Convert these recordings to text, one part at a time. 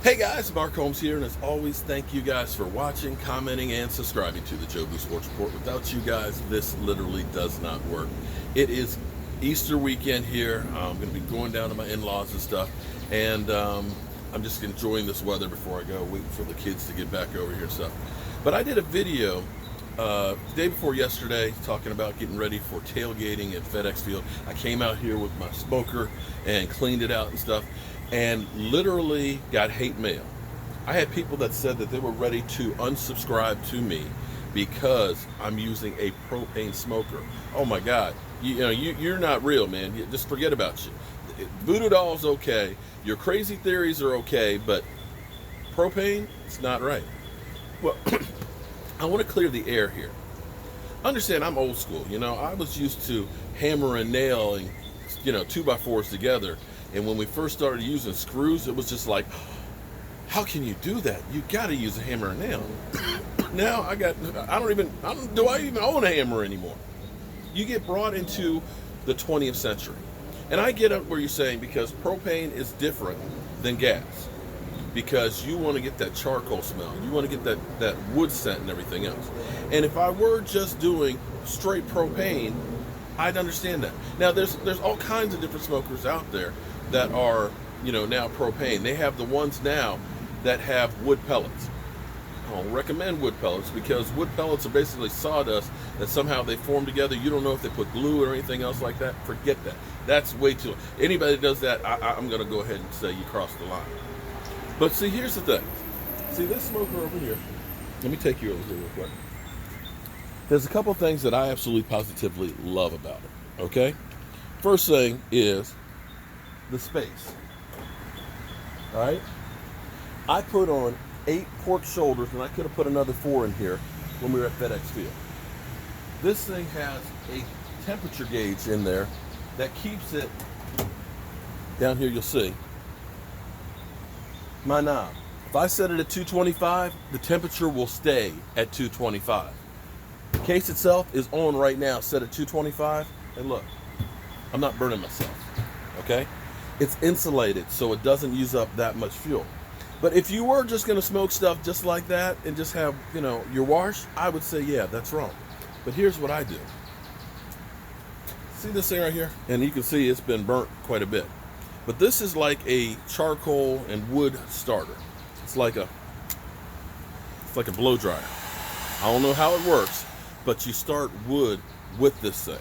Hey guys, Mark Holmes here, and as always, thank you guys for watching, commenting, and subscribing to the Jobu Sports Report. Without you guys, this literally does not work. It is Easter weekend here. I'm going to be going down to my in-laws and stuff, and I'm just enjoying this weather before I go, waiting for the kids to get back over here and stuff. But I did a video the day before yesterday talking about getting ready for tailgating at FedEx Field. I came out here with my smoker and cleaned it out and stuff, and literally got hate mail. I had people that said that they were ready to unsubscribe to me because I'm using a propane smoker. Oh my God, you're not real, man. Just forget about you. Voodoo doll's okay, your crazy theories are okay, but propane, it's not right. Well, I want to clear the air here. Understand, I'm old school. I was used to hammer and nailing, 2x4s together. And when we first started using screws, it was just like, how can you do that? You got to use a hammer and nail. Now I don't even own a hammer anymore? You get brought into the 20th century. And I get up where you're saying, because propane is different than gas. Because you want to get that charcoal smell. You want to get that wood scent and everything else. And if I were just doing straight propane, I'd understand that. Now, there's all kinds of different smokers out there that are, now propane. They have the ones now that have wood pellets. I don't recommend wood pellets because wood pellets are basically sawdust that somehow they form together. You don't know if they put glue or anything else like that. Forget that. That's way too. Anybody that does that, I'm going to go ahead and say you crossed the line. But see, here's the thing. See this smoker over here. Let me take you over here real quick. There's a couple things that I absolutely positively love about it. Okay? First thing is the space. All right? I put on 8 pork shoulders, and I could have put another 4 in here when we were at FedEx Field. This thing has a temperature gauge in there that keeps it, down here you'll see, my knob. If I set it at 225, the temperature will stay at 225. The case itself is on right now, set at 225, and look, I'm not burning myself, okay? It's insulated, so it doesn't use up that much fuel. But if you were just gonna smoke stuff just like that and just have, your wash, I would say, yeah, that's wrong. But here's what I do. See this thing right here? And you can see it's been burnt quite a bit. But this is like a charcoal and wood starter. It's like a blow dryer. I don't know how it works, but you start wood with this thing.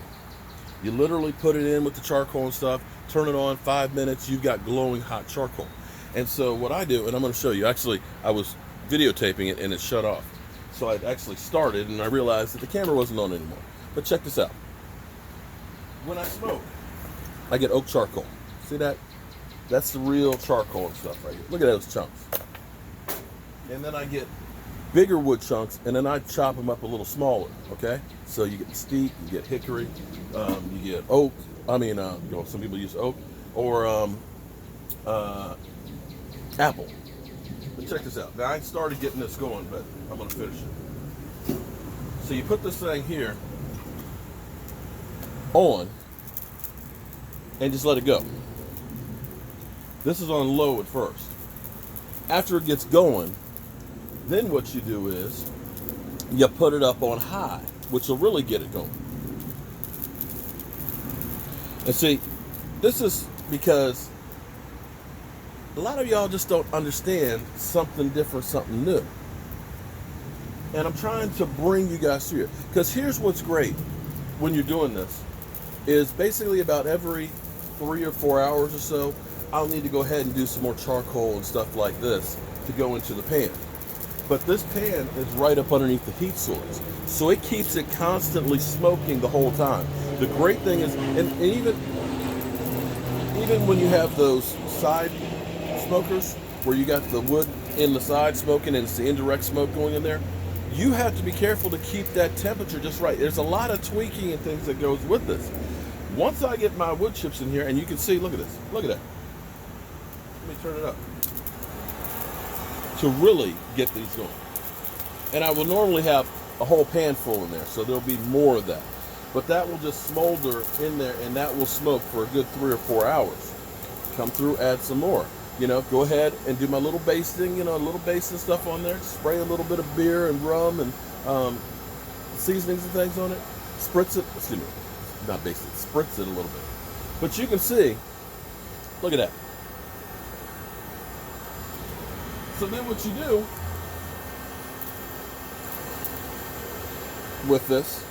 You literally put it in with the charcoal and stuff, turn it on, 5 minutes, you've got glowing hot charcoal. And so what I do, and I'm going to show you, actually, I was videotaping it and it shut off. So I actually started and I realized that the camera wasn't on anymore. But check this out. When I smoke, I get oak charcoal. See that? That's the real charcoal and stuff right here. Look at those chunks. And then I get bigger wood chunks, and then I chop them up a little smaller, okay? So you get mesquite, you get hickory, you get oak. Some people use oak, or apple. But check this out. Now, I started getting this going, but I'm going to finish it. So you put this thing here on, and just let it go. This is on low at first. After it gets going, then what you do is you put it up on high, which will really get it going. And see, this is because a lot of y'all just don't understand something different, something new. And I'm trying to bring you guys through it. Because here's what's great when you're doing this, is basically about every 3 or 4 hours or so, I'll need to go ahead and do some more charcoal and stuff like this to go into the pan. But this pan is right up underneath the heat source, so it keeps it constantly smoking the whole time. The great thing is, and even when you have those side smokers where you got the wood in the side smoking and it's the indirect smoke going in there, you have to be careful to keep that temperature just right. There's a lot of tweaking and things that goes with this. Once I get my wood chips in here, and you can see, look at this, look at that. Let me turn it up. To really get these going. And I will normally have a whole pan full in there, so there'll be more of that. But that will just smolder in there, and that will smoke for a good 3 or 4 hours. Come through, add some more. go ahead and do my little basting, a little basting stuff on there. Spray a little bit of beer and rum and seasonings and things on it. Spritz it, excuse me, not baste it, spritz it a little bit. But you can see, look at that. So then what you do with this,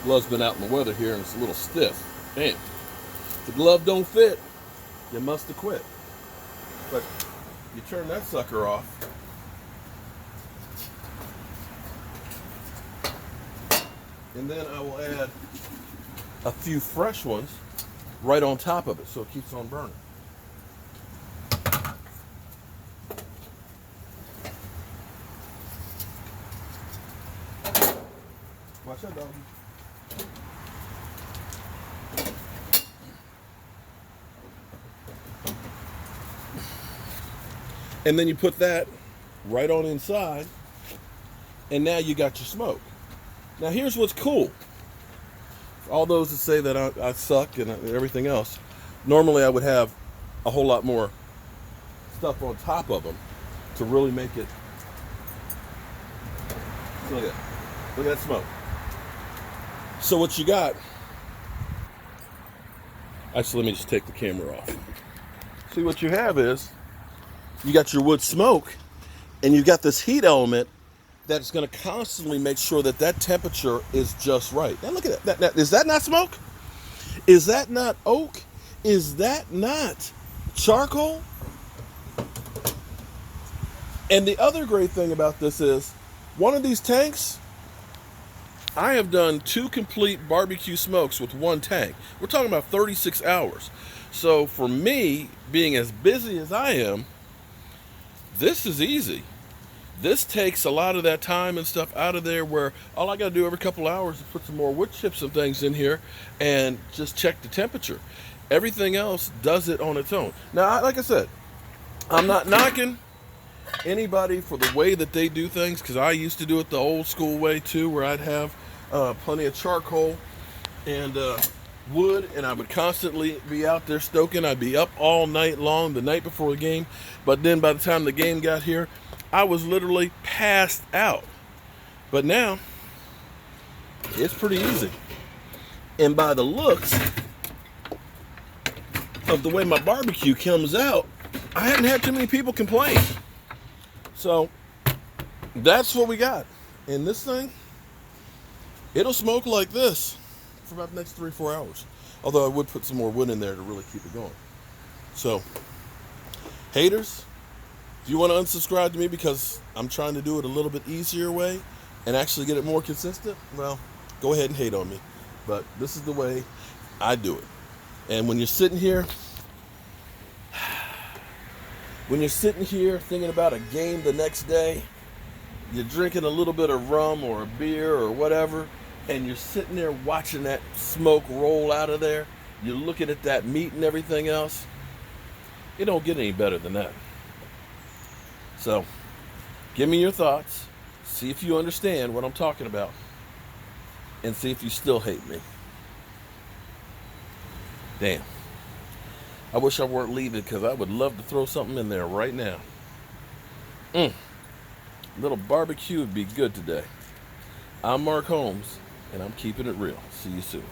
glove's been out in the weather here and it's a little stiff. Man, if the glove don't fit, you must have quit. But you turn that sucker off. And then I will add a few fresh ones right on top of it so it keeps on burning. Watch that, dog. And then you put that right on inside, and now you got your smoke. Now here's what's cool. All those that say that I suck and everything else, normally I would have a whole lot more stuff on top of them to really make it. Look at that. Look at that smoke. So what you got, actually let me just take the camera off. See, what you have is, you got your wood smoke, and you've got this heat element that's going to constantly make sure that that temperature is just right. Now look at that. Is that not smoke? Is that not oak? Is that not charcoal? And the other great thing about this is, one of these tanks, I have done 2 complete barbecue smokes with 1 tank. We're talking about 36 hours. So for me, being as busy as I am, this is easy. This takes a lot of that time and stuff out of there, where all I got to do every couple hours is put some more wood chips and things in here and just check the temperature. Everything else does it on its own. Now, like I said, I'm not knocking anybody for the way that they do things, because I used to do it the old school way too, where I'd have plenty of charcoal and wood, and I would constantly be out there stoking. I'd be up all night long the night before the game, but then by the time the game got here, I was literally passed out. But now it's pretty easy, and by the looks of the way my barbecue comes out, I haven't had too many people complain. So that's what we got. And this thing, it'll smoke like this for about the next 3-4 hours. Although I would put some more wood in there to really keep it going. So, haters, if you want to unsubscribe to me because I'm trying to do it a little bit easier way and actually get it more consistent, well, go ahead and hate on me. But this is the way I do it. And when you're sitting here, thinking about a game the next day, you're drinking a little bit of rum or a beer or whatever, and you're sitting there watching that smoke roll out of there, you're looking at that meat and everything else, it don't get any better than that. So, give me your thoughts, see if you understand what I'm talking about, and see if you still hate me. Damn. I wish I weren't leaving, because I would love to throw something in there right now. A little barbecue would be good today. I'm Mark Holmes, and I'm keeping it real. See you soon.